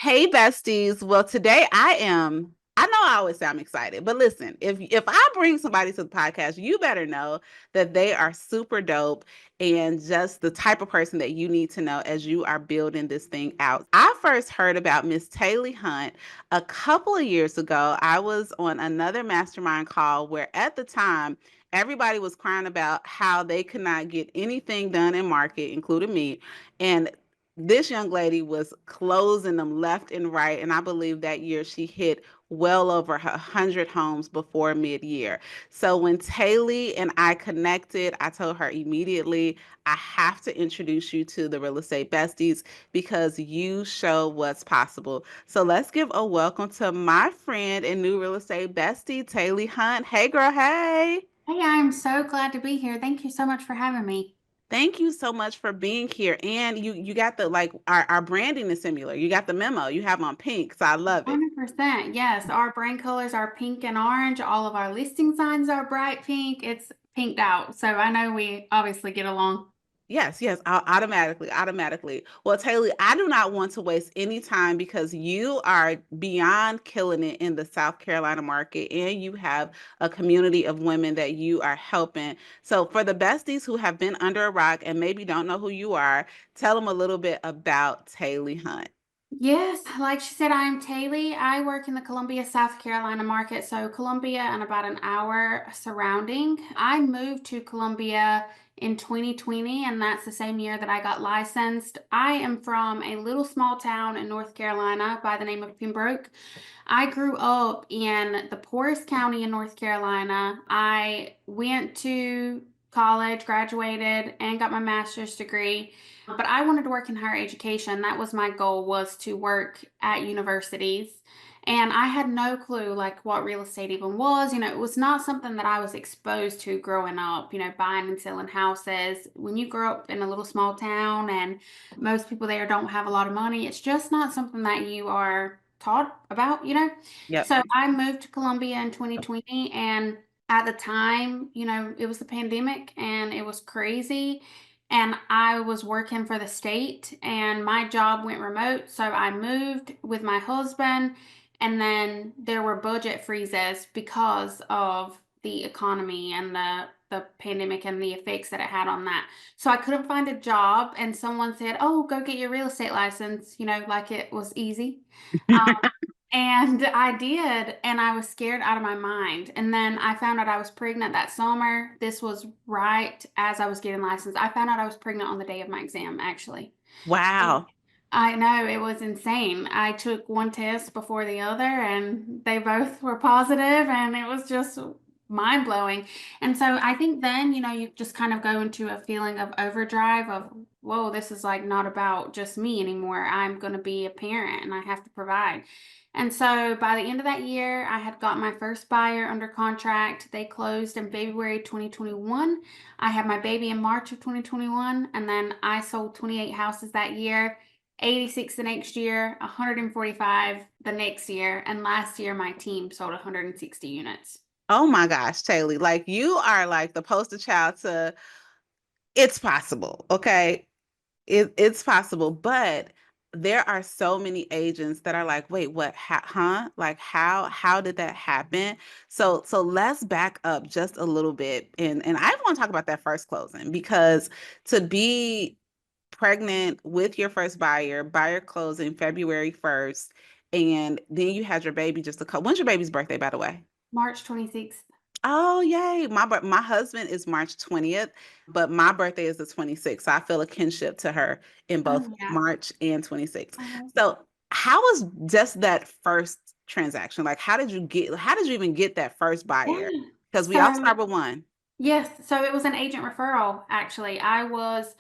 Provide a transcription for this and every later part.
Hey besties. Well, today I know I always say I'm excited, but listen, if I bring somebody to the podcast, you better know that they are super dope and just the type of person that you need to know as you are building this thing out. I first heard about Miss Taley Hunt a couple of years ago. I was on another mastermind call where at the time everybody was crying about how they could not get anything done in market, including me. And this young lady was closing them left and right. And I believe that year she hit well over 100 homes before mid-year. So when Taley and I connected, I told her immediately, I have to introduce you to the Real Estate Besties because you show what's possible. So let's give a welcome to my friend and new Real Estate Bestie, Taley Hunt. Hey girl, hey. Hey, I'm so glad to be here. Thank you so much for having me. Thank you so much for being here. And you got the like our branding is similar. You got the memo. You have on pink, so I love it. 100%. Yes, our brand colors are pink and orange. All of our listing signs are bright pink. It's pinked out. So I know we obviously get along. Yes, yes, automatically. Well, Taylor, I do not want to waste any time because you are beyond killing it in the South Carolina market and you have a community of women that you are helping. So, for the besties who have been under a rock and maybe don't know who you are, tell them a little bit about Taylor Hunt. Yes, like she said, I'm Taley. I work in the Columbia, South Carolina market. So Columbia and about an hour surrounding. I moved to Columbia in 2020, and that's the same year that I got licensed. I am from a little small town in North Carolina by the name of Pembroke. I grew up in the poorest county in North Carolina. I went to college, graduated, and got my master's degree. But I wanted to work in higher education. That was my goal, was to work at universities. And I had no clue like what real estate even was. It was not something that I was exposed to growing up, buying and selling houses. When you grow up in a little small town and most people there don't have a lot of money, it's just not something that you are taught about. Yep. So I moved to Columbia in 2020, and at the time, it was the pandemic and it was crazy. And I was working for the state and my job went remote. So I moved with my husband, and then there were budget freezes because of the economy and the pandemic and the effects that it had on that. So I couldn't find a job, and someone said, "Oh, go get your real estate license," like it was easy. And I did, and I was scared out of my mind. And then I found out I was pregnant that summer. This was right as I was getting licensed. I found out I was pregnant on the day of my exam, actually. Wow. I know, it was insane. I took one test before the other, and they both were positive, and it was just mind blowing. And so I think then, you just kind of go into a feeling of overdrive of, whoa, this is like not about just me anymore. I'm going to be a parent and I have to provide. And so by the end of that year, I had got my first buyer under contract. They closed in February 2021. I had my baby in March of 2021, and then I sold 28 houses that year. 86 the next year, 145 the next year, and last year my team sold 160 units. Oh my gosh, Taylor, like you are like the poster child to it's possible, okay? It's possible, but there are so many agents that are like, wait, what, huh? Like how did that happen? So let's back up just a little bit. And I want to talk about that first closing because to be pregnant with your first buyer closing February 1st, and then you had your baby just a couple. When's your baby's birthday, by the way? March 26th. Oh, yay. My husband is March 20th, but my birthday is the 26th. So I feel a kinship to her in both Oh, yeah. March and 26th. Uh, So how was just that first transaction? Like how did you even get that first buyer? yeah. Because we all So, start with one. yes, so it was an agent referral, actually. I was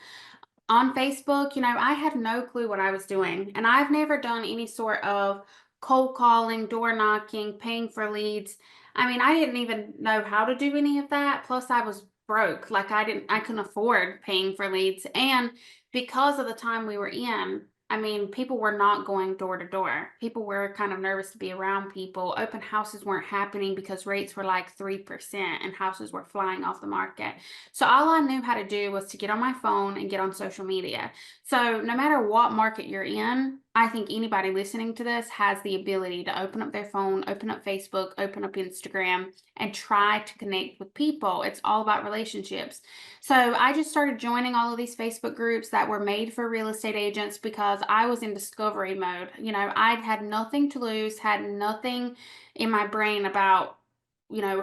on Facebook. I had no clue what I was doing, and I've never done any sort of cold calling, door knocking, paying for leads. I mean, I didn't even know how to do any of that. Plus, I was broke. Like I couldn't afford paying for leads. And because of the time we were in, I mean, people were not going door to door. People were kind of nervous to be around people. Open houses weren't happening because rates were like 3% and houses were flying off the market. So all I knew how to do was to get on my phone and get on social media. So no matter what market you're in, I think anybody listening to this has the ability to open up their phone, open up Facebook, open up Instagram, and try to connect with people. It's all about relationships. So I just started joining all of these Facebook groups that were made for real estate agents because I was in discovery mode. I'd had nothing to lose, had nothing in my brain about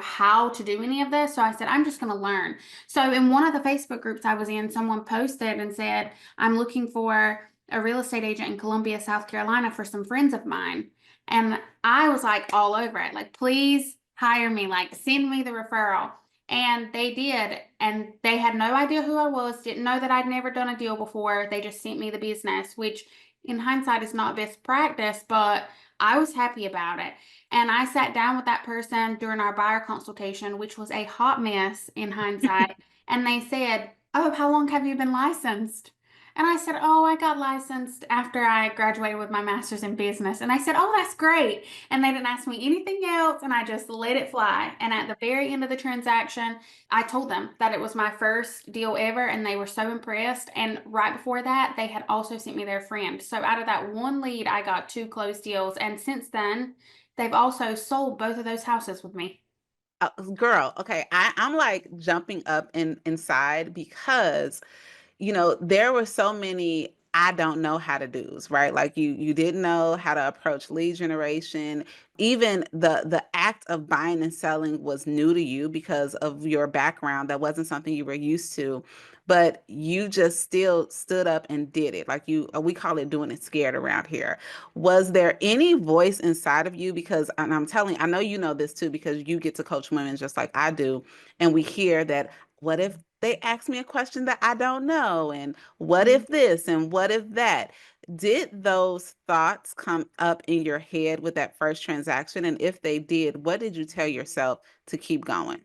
how to do any of this. So I said, I'm just going to learn. So in one of the Facebook groups I was in, someone posted and said, I'm looking for a real estate agent in Columbia, South Carolina for some friends of mine. And I was like all over it, like, please hire me, like, send me the referral. And they did. And they had no idea who I was, didn't know that I'd never done a deal before. They just sent me the business, which in hindsight is not best practice, but I was happy about it. And I sat down with that person during our buyer consultation, which was a hot mess in hindsight. And they said, oh, how long have you been licensed? And I said, oh, I got licensed after I graduated with my master's in business. And I said, oh, that's great. And they didn't ask me anything else. And I just let it fly. And at the very end of the transaction, I told them that it was my first deal ever. And they were so impressed. And right before that, they had also sent me their friend. So out of that one lead, I got 2 closed deals. And since then, they've also sold both of those houses with me. Girl, okay, I'm like jumping up inside because there were so many I don't know how to do's, right? Like you didn't know how to approach lead generation. Even the act of buying and selling was new to you because of your background. That wasn't something you were used to, but you just still stood up and did it. Like we call it doing it scared around here. Was there any voice inside of you? Because, and I know you know this too, because you get to coach women just like I do, and we hear that what if they ask me a question that I don't know? And what if this and what if that? Did those thoughts come up in your head with that first transaction? And if they did, what did you tell yourself to keep going?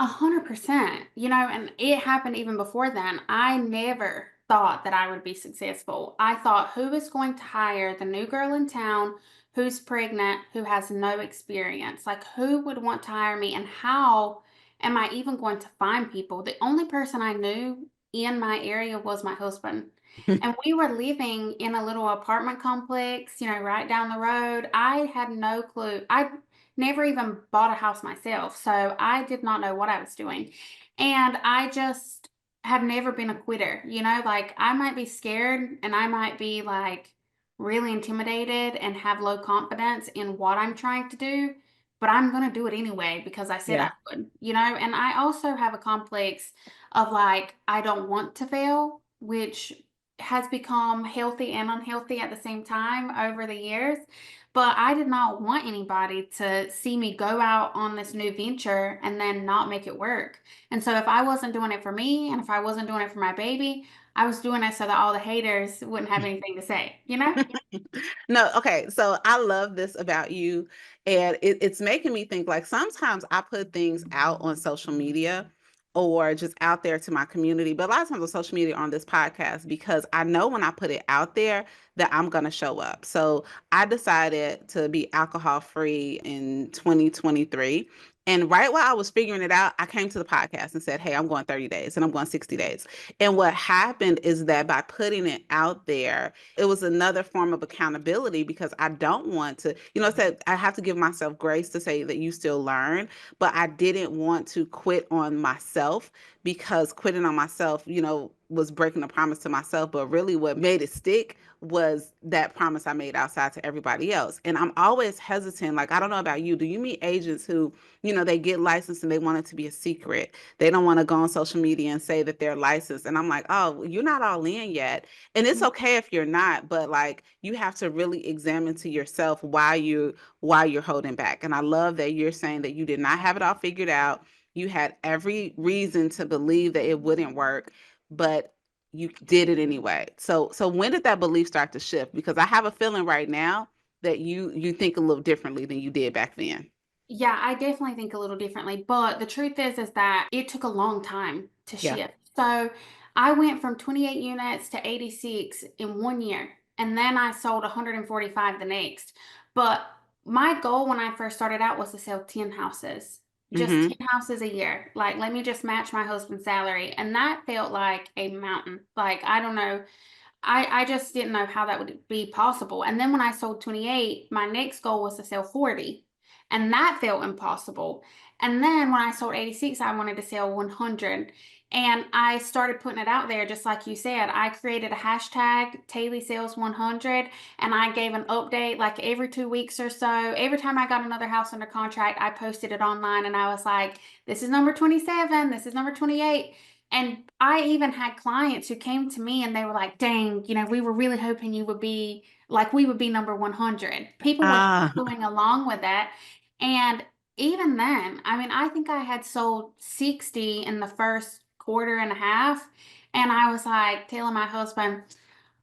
100%. And it happened even before then. I never thought that I would be successful. I thought, who is going to hire the new girl in town who's pregnant, who has no experience? Like, who would want to hire me, and how am I even going to find people? The only person I knew in my area was my husband. And we were living in a little apartment complex, right down the road. I had no clue. I never even bought a house myself, so I did not know what I was doing. And I just have never been a quitter, like I might be scared and I might be like really intimidated and have low confidence in what I'm trying to do, but I'm going to do it anyway because I said I Yeah. would, and I also have a complex of like, I don't want to fail, which has become healthy and unhealthy at the same time over the years. But I did not want anybody to see me go out on this new venture and then not make it work. And so if I wasn't doing it for me and if I wasn't doing it for my baby, I was doing it so that all the haters wouldn't have anything to say? No, okay. So I love this about you. And it's making me think like sometimes I put things out on social media or just out there to my community, but a lot of times on social media on this podcast because I know when I put it out there that I'm going to show up. So I decided to be alcohol free in 2023. And right while I was figuring it out, I came to the podcast and said, hey, I'm going 30 days and I'm going 60 days. And what happened is that by putting it out there, it was another form of accountability because I don't want to, said I have to give myself grace to say that you still learn, but I didn't want to quit on myself because quitting on myself, was breaking a promise to myself. But really what made it stick was that promise I made outside to everybody else. And I'm always hesitant. Like, I don't know about you. Do you meet agents who, they get licensed and they want it to be a secret? They don't want to go on social media and say that they're licensed. And I'm like, oh, you're not all in yet. And it's okay if you're not, but like you have to really examine to yourself why you're holding back. And I love that you're saying that you did not have it all figured out. You had every reason to believe that it wouldn't work, but you did it anyway. So when did that belief start to shift? Because I have a feeling right now that you think a little differently than you did back then. Yeah, I definitely think a little differently, but the truth is that it took a long time to Yeah. shift. So I went from 28 units to 86 in 1 year, and then I sold 145 the next. But my goal when I first started out was to sell 10 houses, just Mm-hmm. 10 houses a year. Like, let me just match my husband's salary. And that felt like a mountain. Like, I don't know. I just didn't know how that would be possible. And then when I sold 28, my next goal was to sell 40. And that felt impossible. And then when I sold 86, I wanted to sell 100. And I started putting it out there, just like you said. I created a hashtag, Taley Sales 100, and I gave an update like every 2 weeks or so. Every time I got another house under contract, I posted it online and I was like, this is number 27, this is number 28. And I even had clients who came to me and they were like, dang, we were really hoping you would be like, we would be number 100. People were Ah, going along with that. And even then, I mean, I think I had sold 60 in the first quarter and a half. And I was like telling my husband,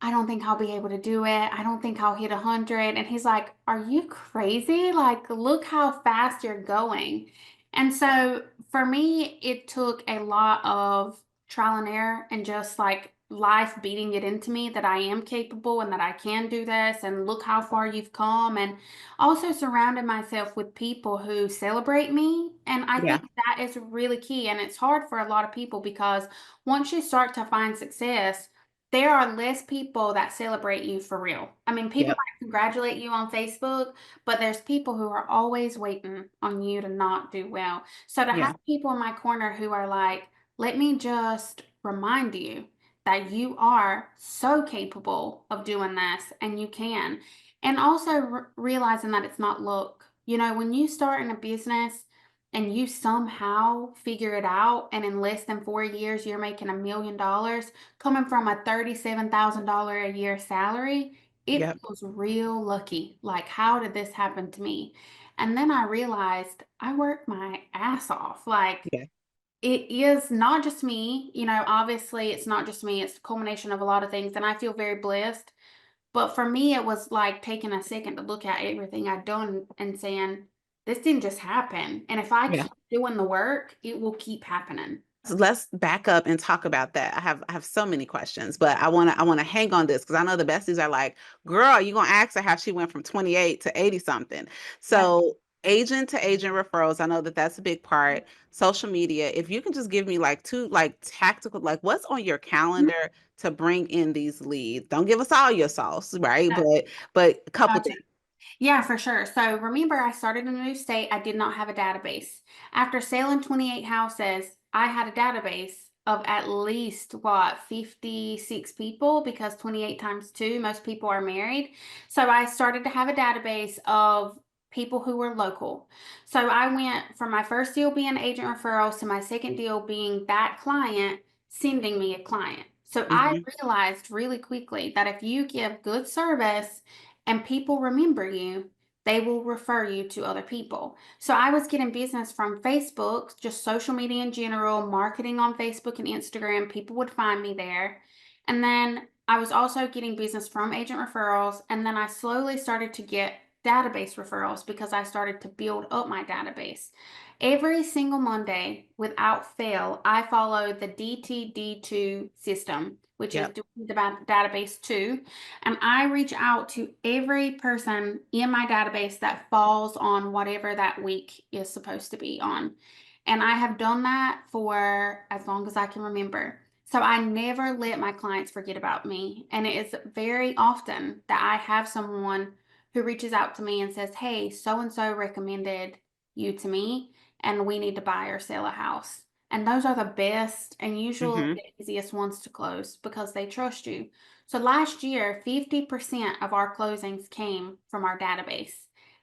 I don't think I'll be able to do it. I don't think I'll hit 100. And he's like, are you crazy? Like, look how fast you're going. And so for me, it took a lot of trial and error and just like life beating it into me that I am capable and that I can do this and look how far you've come. And also surrounding myself with people who celebrate me. And I yeah, think that is really key. And it's hard for a lot of people because once you start to find success, there are less people that celebrate you for real. I mean, people yep, might congratulate you on Facebook, but there's people who are always waiting on you to not do well. So to have yeah. people in my corner who are like, let me just remind you that you are so capable of doing this and you can. And also realizing that it's not luck. When you start in a business and you somehow figure it out, and in less than 4 years, you're making $1 million coming from a $37,000 a year salary, it Yep. feels real lucky. Like, how did this happen to me? And then I realized I worked my ass off. Like, Yeah. it is not just me, obviously, it's not just me, it's a culmination of a lot of things. And I feel very blessed. But for me, it was like taking a second to look at everything I'd done and saying, this didn't just happen. And if I Yeah. keep doing the work, it will keep happening. So let's back up and talk about that. I have so many questions, but I want to hang on this because I know the besties are like, girl, you gonna ask her how she went from 28 to 80 something. Yeah. So agent to agent referrals, I know that that's a big part. Social media, if you can just give me like two like tactical, like what's on your calendar to bring in these leads. Don't give us all your sauce, right? Yeah. But a couple Gotcha. things. Yeah, for sure. So remember, I started in a new state. I did not have a database. After selling 28 houses, I had a database of at least 56 people because 28 times two, most people are married. So I started to have a database of people who were local. So I went from my first deal being agent referrals to my second deal being that client sending me a client. So I Mhm. realized really quickly that if you give good service, and people remember you, they will refer you to other people. So I was getting business from Facebook, just social media in general, marketing on Facebook and Instagram. People would find me there. And then I was also getting business from agent referrals. And then I slowly started to get database referrals because I started to build up my database. Every single Monday, without fail, I follow the DTD2 system, which is Yep. doing the database 2. And I reach out to every person in my database that falls on whatever that week is supposed to be on. And I have done that for as long as I can remember. So I never let my clients forget about me. And it is very often that I have someone who reaches out to me and says, hey, so and so recommended you to me, and we need to buy or sell a house. And those are the best and usually Hmm. the easiest ones to close because they trust you. So last year, 50% of our closings came from our database.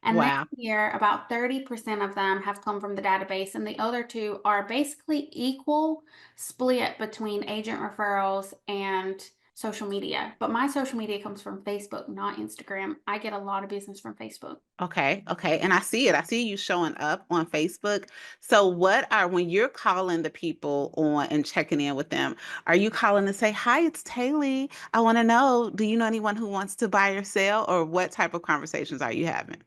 And this Wow. year, about 30% of them have come from the database, and the other two are basically equal split between agent referrals and social media. But my social media comes from Facebook, not Instagram. I get a lot of business from Facebook. Okay, okay. And I see it. I see you showing up on Facebook. So when you're calling the people on and checking in with them, are you calling to say, "Hi, it's Taley. I want to know, do you know anyone who wants to buy or sell?" Or what type of conversations are you having?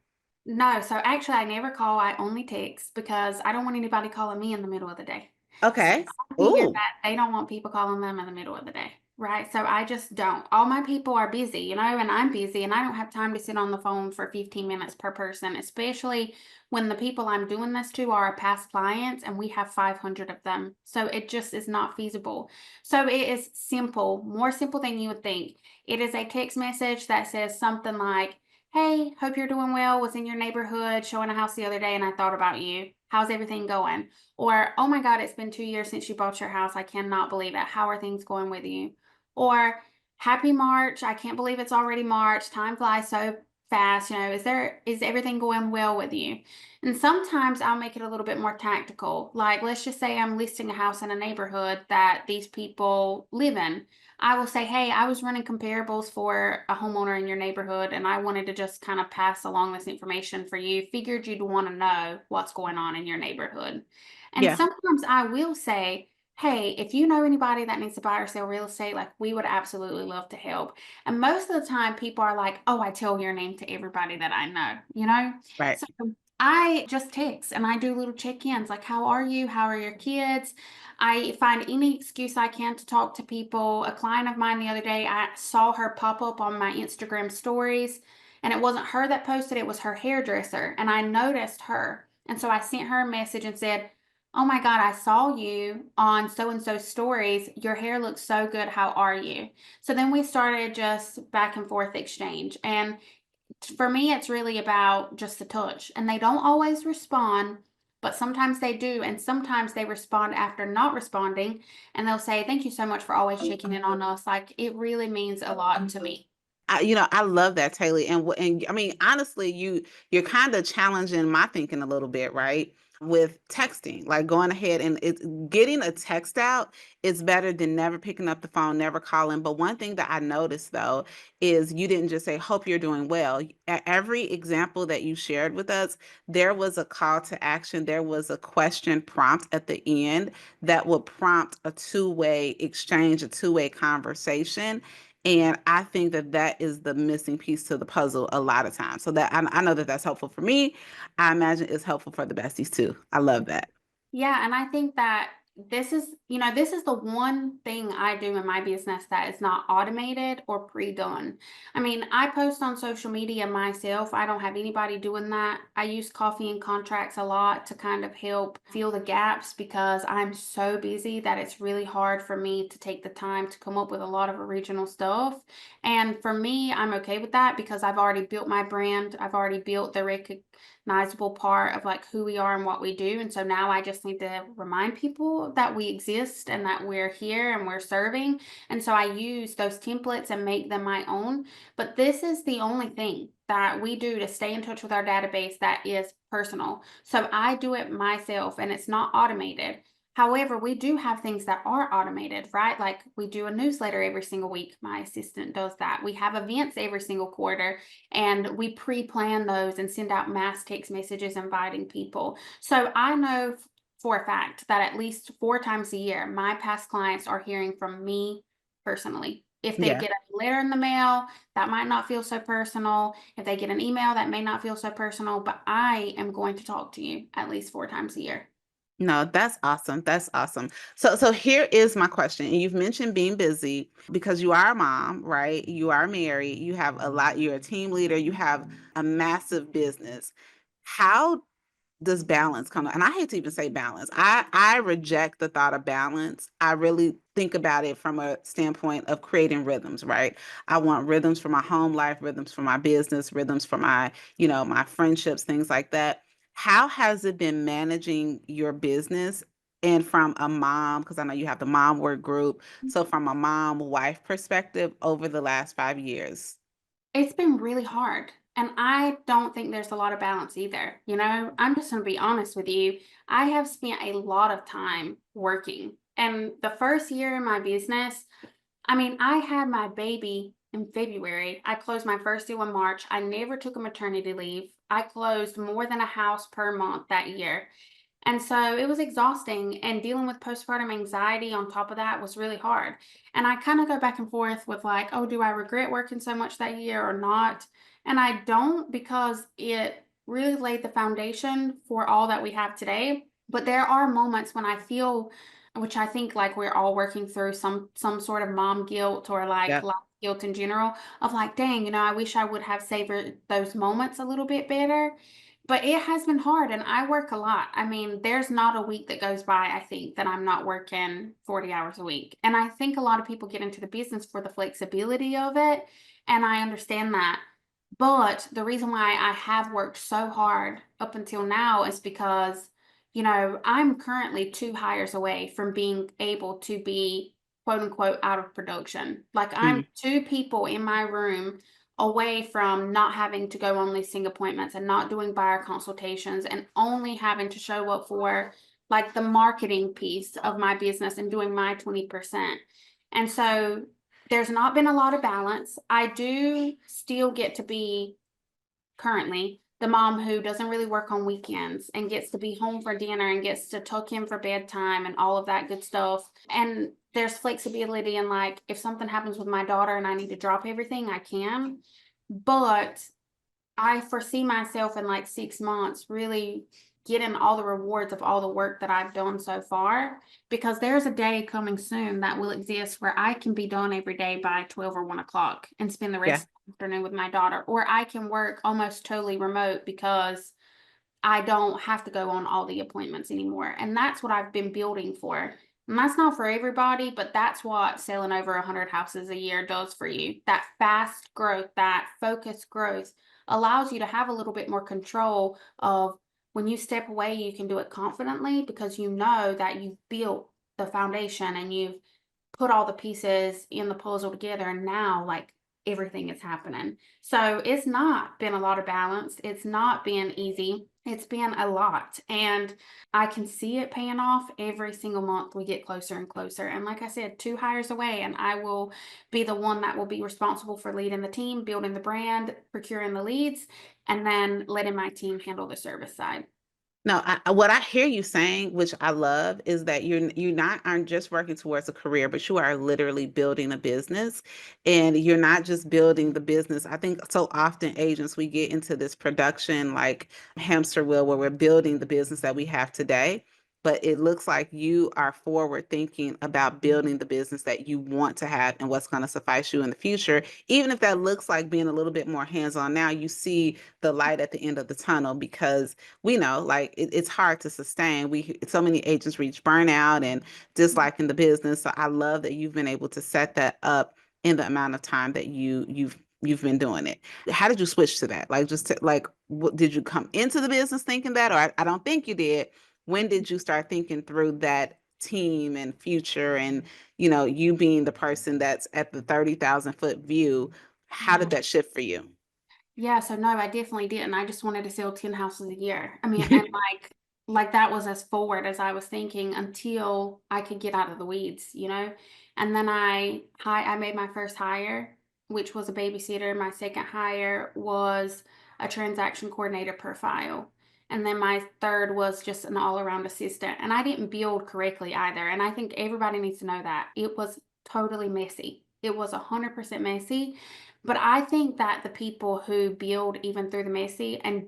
No, so actually, I never call. I only text because I don't want anybody calling me in the middle of the day. So Okay. I figure Ooh. that they don't want people calling them in the middle of the day. right? So I just don't. All my people are busy, and I'm busy and I don't have time to sit on the phone for 15 minutes per person, especially when the people I'm doing this to are past clients and we have 500 of them. So it just is not feasible. So it is simple, more simple than you would think. It is a text message that says something like, "Hey, hope you're doing well. Was in your neighborhood showing a house the other day and I thought about you. How's everything going?" Or, "Oh my God, it's been 2 years since you bought your house. I cannot believe it. How are things going with you?" Or, "Happy March. I can't believe it's already March. Time flies so fast. Is everything going well with you?" And sometimes I'll make it a little bit more tactical. Like, let's just say I'm listing a house in a neighborhood that these people live in. I will say, "Hey, I was running comparables for a homeowner in your neighborhood, and I wanted to just kind of pass along this information for you. Figured you'd want to know what's going on in your neighborhood." And Yeah, sometimes I will say, "Hey, if you know anybody that needs to buy or sell real estate, like we would absolutely love to help." And most of the time, people are like, "Oh, I tell your name to everybody that I know?" right. So I just text and I do little check ins like, "How are you? How are your kids?" I find any excuse I can to talk to people. A client of mine the other day, I saw her pop up on my Instagram stories, and it wasn't her that posted, it was her hairdresser. And I noticed her. And so I sent her a message and said, "Oh my God, I saw you on so and so stories. Your hair looks so good. How are you?" So then we started just back and forth exchange. And for me, it's really about just a touch. And they don't always respond, but sometimes they do. And sometimes they respond after not responding. And they'll say, "Thank you so much for always checking in on us. Like, it really means a lot to me." I love that, Taylor. And I mean, honestly, you're kind of challenging my thinking a little bit, right? With texting, like going ahead and it's getting a text out is better than never picking up the phone, never calling. But one thing that I noticed though is you didn't just say, "Hope you're doing well." At every example that you shared with us, there was a call to action, there was a question prompt at the end that would prompt a two-way exchange, a two-way conversation. And I think that that is the missing piece to the puzzle a lot of times. So that I know that that's helpful for me. I imagine it's helpful for the besties too. I love that. Yeah, and I think that this is the one thing I do in my business that is not automated or pre-done. I mean, I post on social media myself. I don't have anybody doing that. I use coffee and contracts a lot to kind of help fill the gaps because I'm so busy that it's really hard for me to take the time to come up with a lot of original stuff. And for me, I'm okay with that because I've already built my brand. I've already built the recognizable part of like who we are and what we do. And so now I just need to remind people that we exist and that we're here and we're serving. And so I use those templates and make them my own. But this is the only thing that we do to stay in touch with our database that is personal. So I do it myself and it's not automated. However, we do have things that are automated, right? Like we do a newsletter every single week. My assistant does that. We have events every single quarter and we pre-plan those and send out mass text messages inviting people. So I know for a fact that at least 4 times a year, my past clients are hearing from me personally. If they Yeah. get a letter in the mail, that might not feel so personal. If they get an email, that may not feel so personal, but I am going to talk to you at least 4 times a year. No, that's awesome. That's awesome. So here is my question. And you've mentioned being busy because you are a mom, right? You are married. You have a lot, you're a team leader, you have a massive business. How does balance come? And I hate to even say balance. I reject the thought of balance. I really think about it from a standpoint of creating rhythms, right? I want rhythms for my home life, rhythms for my business, rhythms for my friendships, things like that. How has it been managing your business and from a mom, because I know you have the Momward group, so from a mom wife perspective over the last 5 years? It's been really hard. And I don't think there's a lot of balance either. I'm just going to be honest with you. I have spent a lot of time working. And the first year in my business, I mean, I had my baby in February. I closed my first deal in March. I never took a maternity leave. I closed more than a house per month that year. And so it was exhausting, and dealing with postpartum anxiety on top of that was really hard. And I kind of go back and forth with like, "Oh, do I regret working so much that year or not?" And I don't because it really laid the foundation for all that we have today. But there are moments when I feel which I think like we're all working through some sort of mom guilt or like Yeah. life guilt in general of like, dang, I wish I would have savored those moments a little bit better. But it has been hard and I work a lot. I mean, there's not a week that goes by, I think, that I'm not working 40 hours a week. And I think a lot of people get into the business for the flexibility of it. And I understand that. But the reason why I have worked so hard up until now is because, I'm currently 2 hires away from being able to be quote unquote out of production. Like I'm Mm. 2 people in my room away from not having to go on listing appointments and not doing buyer consultations and only having to show up for like the marketing piece of my business and doing my 20%. And so there's not been a lot of balance. I do still get to be currently the mom who doesn't really work on weekends and gets to be home for dinner and gets to tuck him for bedtime and all of that good stuff. And there's flexibility in like if something happens with my daughter and I need to drop everything, I can. But I foresee myself in like 6 months really getting all the rewards of all the work that I've done so far because there's a day coming soon that will exist where I can be done every day by 12 or 1 o'clock and spend the Yeah. rest of the afternoon with my daughter, or I can work almost totally remote because I don't have to go on all the appointments anymore. And that's what I've been building for. And that's not for everybody, but that's what selling over 100 houses a year does for you. That fast growth, that focused growth allows you to have a little bit more control of when you step away, you can do it confidently because you know that you've built the foundation and you've put all the pieces in the puzzle together. And now, like, everything is happening. So it's not been a lot of balance. It's not been easy. It's been a lot. And I can see it paying off every single month. We get closer and closer. And like I said, 2 hires away, and I will be the one that will be responsible for leading the team, building the brand, procuring the leads, and then letting my team handle the service side. No, what I hear you saying, which I love, is that you're not aren't just working towards a career, but you are literally building a business, and you're not just building the business. I think so often agents we get into this production like hamster wheel where we're building the business that we have today, but it looks like you are forward thinking about building the business that you want to have and what's going to suffice you in the future. Even if that looks like being a little bit more hands-on now, you see the light at the end of the tunnel because we know like it's hard to sustain. We so many agents reach burnout and dislike in the business. So I love that you've been able to set that up in the amount of time that you've been doing it. How did you switch to that? Like just to, like what, did you come into the business thinking that, or I don't think you did. When did you start thinking through that team and future and you being the person that's at the 30,000 foot view? How Yeah. did that shift for you? Yeah, so no, I definitely didn't. I just wanted to sell 10 houses a year. I mean, and like that was as forward as I was thinking until I could get out of the weeds. And then I made my first hire, which was a babysitter. My second hire was a transaction coordinator profile. And then my third was just an all-around assistant. And I didn't build correctly either. And I think everybody needs to know that. It was totally messy. It was 100% messy. But I think that the people who build even through the messy and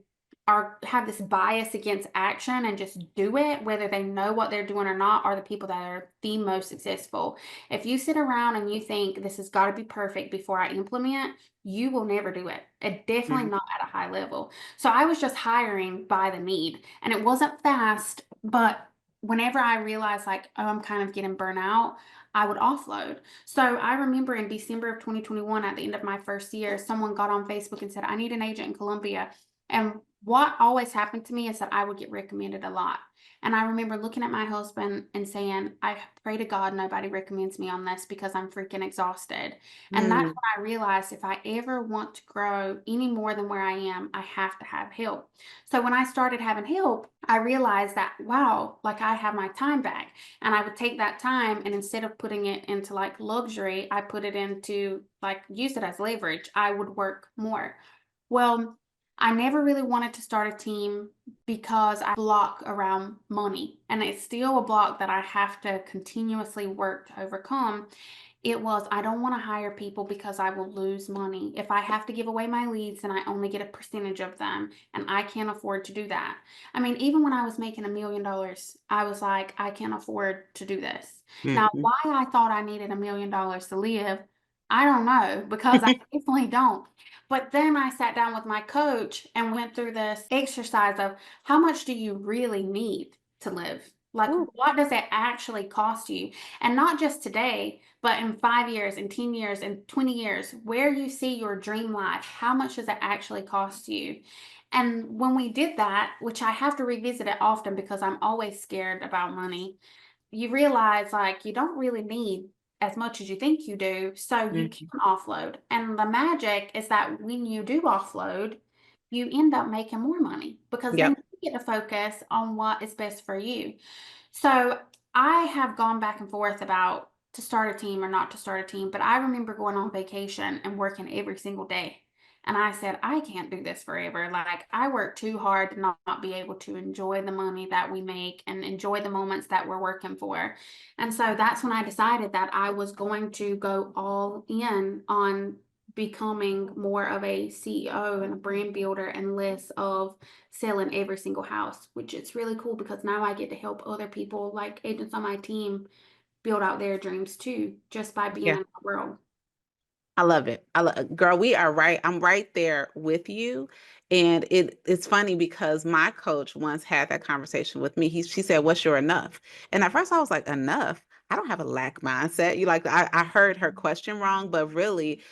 have this bias against action and just do it, whether they know what they're doing or not, are the people that are the most successful. If you sit around and you think this has got to be perfect before I implement, you will never do it. It definitely Mhm. not at a high level. So I was just hiring by the need, and it wasn't fast, but whenever I realized like, oh, I'm kind of getting burnt out, I would offload. So I remember in December of 2021, at the end of my first year, someone got on Facebook and said, I need an agent in Columbia. And what always happened to me is that I would get recommended a lot. And I remember looking at my husband and saying, I pray to God nobody recommends me on this because I'm freaking exhausted. And that's Mm, when I realized if I ever want to grow any more than where I am, I have to have help. So when I started having help, I realized that, wow, like I have my time back. And I would take that time and instead of putting it into like luxury, I put it into like use it as leverage. I would work more. Well, I never really wanted to start a team because I block around money. And it's still a block that I have to continuously work to overcome. It was, I don't want to hire people because I will lose money. If I have to give away my leads, then I only get a percentage of them, and I can't afford to do that. I mean, even when I was making $1 million, I was like, I can't afford to do this. Now, Hmm. why I thought I needed $1 million to live, I don't know, because I definitely don't. But then I sat down with my coach and went through this exercise of how much do you really need to live? Like, Ooh, what does it actually cost you? And not just today, but in 5 years, in 10 years, in 20 years, where you see your dream life, how much does it actually cost you? And when we did that, which I have to revisit it often because I'm always scared about money, you realize like you don't really need as much as you think you do, so you mhm. can offload. And the magic is that when you do offload, you end up making more money because then Yep. you get to focus on what is best for you. So I have gone back and forth about to start a team or not to start a team, but I remember going on vacation and working every single day. And I said, I can't do this forever. Like, I work too hard to not be able to enjoy the money that we make and enjoy the moments that we're working for. And so that's when I decided that I was going to go all in on becoming more of a CEO and a brand builder and less of selling every single house, which is really cool because now I get to help other people, like agents on my team, build out their dreams too, just by being in Yeah. that world. I love it. Girl, we are right. I'm right there with you. And it's funny because my coach once had that conversation with me. She said, "What's your enough?" And at first I was like, "Enough? I don't have a lack mindset." I heard her question wrong, but really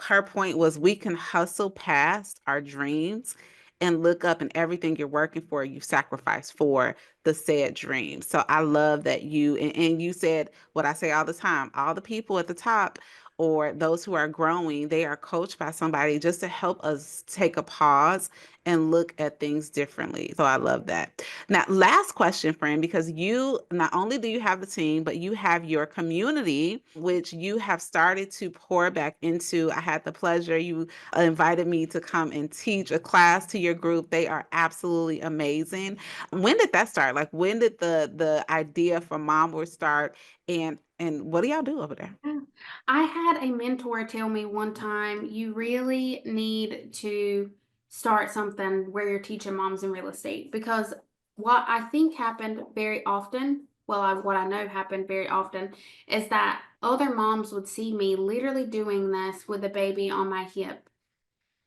her point was we can hustle past our dreams and look up and everything you're working for, you sacrifice for the said dream. So I love that and you said what I say all the time, all the people at the top or those who are growing, they are coached by somebody just to help us take a pause and look at things differently. So I love that. Now, last question, friend, because you not only do you have the team, but you have your community, which you have started to pour back into. I had the pleasure, you invited me to come and teach a class to your group. They are absolutely amazing. When did that start? Like when did the idea for Momward start? And what do y'all do over there? Yeah. I had a mentor tell me one time, you really need to start something where you're teaching moms in real estate because what I think happened very often, what I know happened very often, is that other moms would see me literally doing this with a baby on my hip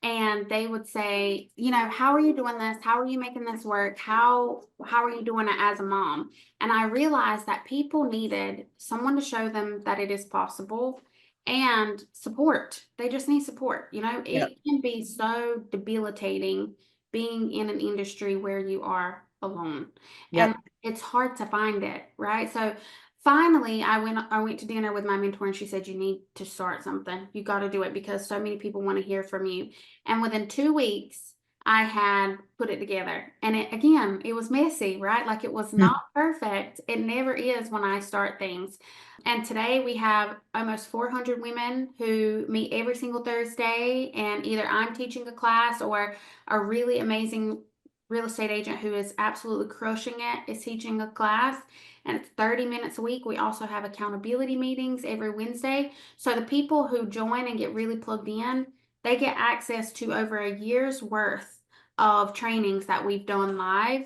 and they would say, you know, how are you doing this? How are you making this work? How are you doing it as a mom? And I realized that people needed someone to show them that it is possible and support. They just need support. You know, Yep. it can be so debilitating being in an industry where you are alone. And Yep. it's hard to find it, right? So finally, I went to dinner with my mentor and she said, you need to start something. You got to do it because so many people want to hear from you. And within 2 weeks, I had put it together. And it was messy, right? Like it was not perfect. It never is when I start things. And today we have almost 400 women who meet every single Thursday. And either I'm teaching a class or a really amazing real estate agent who is absolutely crushing it is teaching a class. And it's 30 minutes a week. We also have accountability meetings every Wednesday. So the people who join and get really plugged in, they get access to over a year's worth of trainings that we've done live.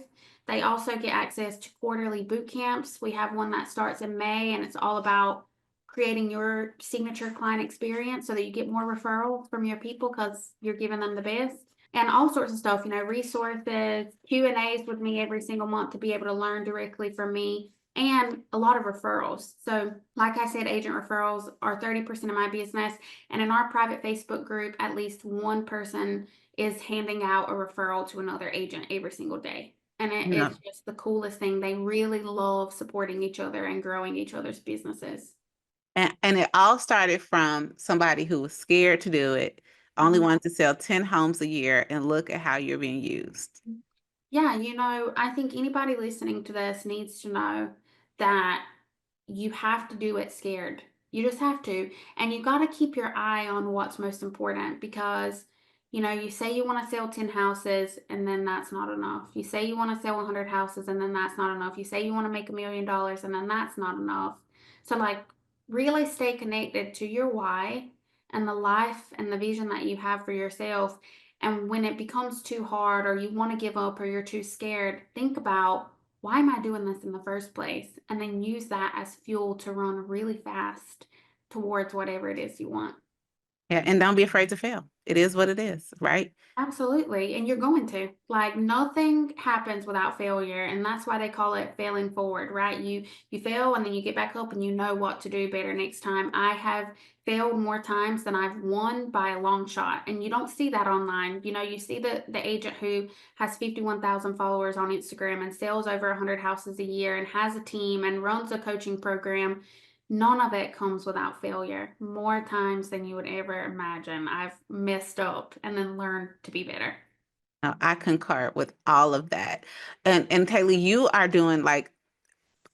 They also get access to quarterly boot camps. We have one that starts in May, and it's all about creating your signature client experience so that you get more referrals from your people because you're giving them the best and all sorts of stuff, you know, resources, Q&As with me every single month to be able to learn directly from me and a lot of referrals. So like I said, agent referrals are 30% of my business. And in our private Facebook group, at least one person is handing out a referral to another agent every single day. And Yeah. it's just the coolest thing. They really love supporting each other and growing each other's businesses. And it all started from somebody who was scared to do it, only Mhm. wanted to sell 10 homes a year, and look at how you're being used. Yeah, you know, I think anybody listening to this needs to know that you have to do it scared. You just have to. And you got to keep your eye on what's most important because, you know, you say you want to sell 10 houses and then that's not enough. You say you want to sell 100 houses and then that's not enough. You say you want to make $1 million and then that's not enough. So, like, really stay connected to your why and the life and the vision that you have for yourself. And when it becomes too hard or you want to give up or you're too scared, think about, why am I doing this in the first place? And then use that as fuel to run really fast towards whatever it is you want. Yeah, and don't be afraid to fail. It is what it is, right? Absolutely. And you're going to. Like, nothing happens without failure. And that's why they call it failing forward, right? You fail and then you get back up and you know what to do better next time. I have failed more times than I've won by a long shot. And you don't see that online. You know, you see the agent who has 51,000 followers on Instagram and sells over 100 houses a year and has a team and runs a coaching program. None of it comes without failure. More times than you would ever imagine. I've messed up and then learned to be better. I concur with all of that. And Taylor, you are doing like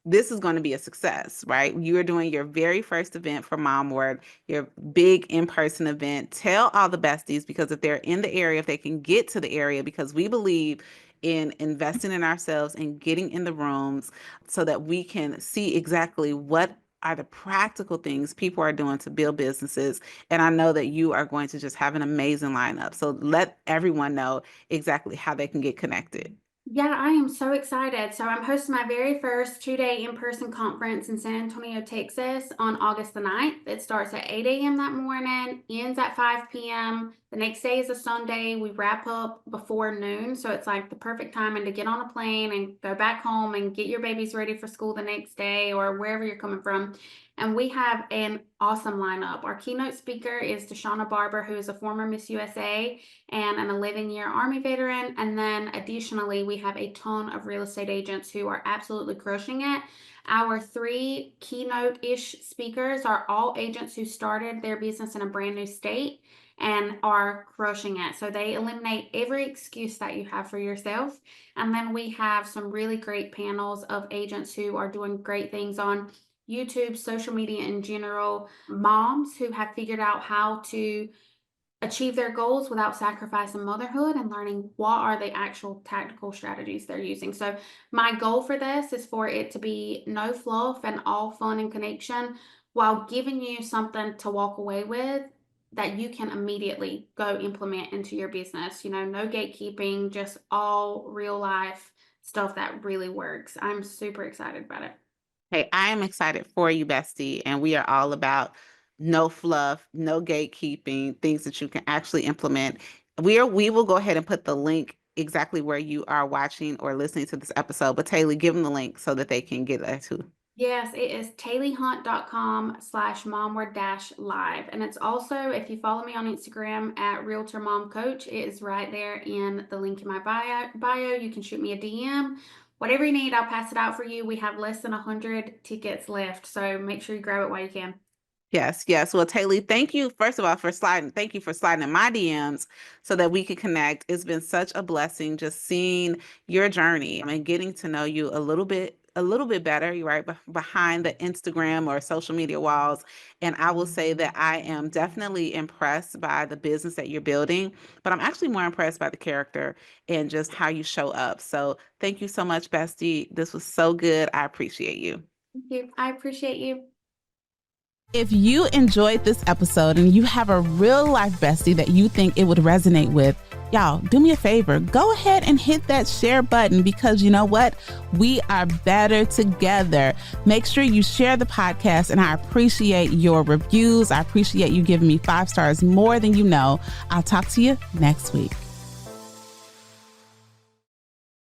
this is going to be a success, right? You are doing your very first event for Momward, your big in-person event. Tell all the besties, because if they're in the area, if they can get to the area, because we believe in investing in ourselves and getting in the rooms so that we can see exactly what are the practical things people are doing to build businesses. And I know that you are going to just have an amazing lineup. So let everyone know exactly how they can get connected. Yeah, I am so excited. So I'm hosting my very first 2-day in-person conference in San Antonio, Texas on August the 9th. It starts at 8 a.m. that morning, ends at 5 p.m. The next day is a Sunday. We wrap up before noon. So it's like the perfect timing to get on a plane and go back home and get your babies ready for school the next day or wherever you're coming from. And we have an awesome lineup. Our keynote speaker is Deshauna Barber, who is a former Miss USA and an 11-year Army veteran. And then additionally, we have a ton of real estate agents who are absolutely crushing it. Our 3 keynote-ish speakers are all agents who started their business in a brand new state and are crushing it. So they eliminate every excuse that you have for yourself. And then we have some really great panels of agents who are doing great things on YouTube, social media in general, moms who have figured out how to achieve their goals without sacrificing motherhood and learning what are the actual tactical strategies they're using. So my goal for this is for it to be no fluff and all fun and connection, while giving you something to walk away with that you can immediately go implement into your business. You know, no gatekeeping, just all real life stuff that really works. I'm super excited about it. Hey, I am excited for you, bestie, and we are all about no fluff, no gatekeeping, things that you can actually implement. We will go ahead and put the link exactly where you are watching or listening to this episode. But Taylor, give them the link so that they can get that too. Yes, it is taleyhunt.com/momward-live. And it's also, if you follow me on Instagram at Realtor Mom Coach, it is right there in the link in my bio. You can shoot me a DM. Whatever you need, I'll pass it out for you. We have less than 100 tickets left, so make sure you grab it while you can. Yes, yes. Well, Taylor, thank you, first of all, for sliding. Thank you for sliding in my DMs so that we could connect. It's been such a blessing just seeing your journey and getting to know you a little bit better, you're right, behind the Instagram or social media walls. And I will say that I am definitely impressed by the business that you're building, but I'm actually more impressed by the character and just how you show up. So thank you so much, bestie. This was so good. I appreciate you. Thank you. I appreciate you. If you enjoyed this episode and you have a real life bestie that you think it would resonate with, y'all, do me a favor. Go ahead and hit that share button, because you know what? We are better together. Make sure you share the podcast, and I appreciate your reviews. I appreciate you giving me 5 stars more than you know. I'll talk to you next week.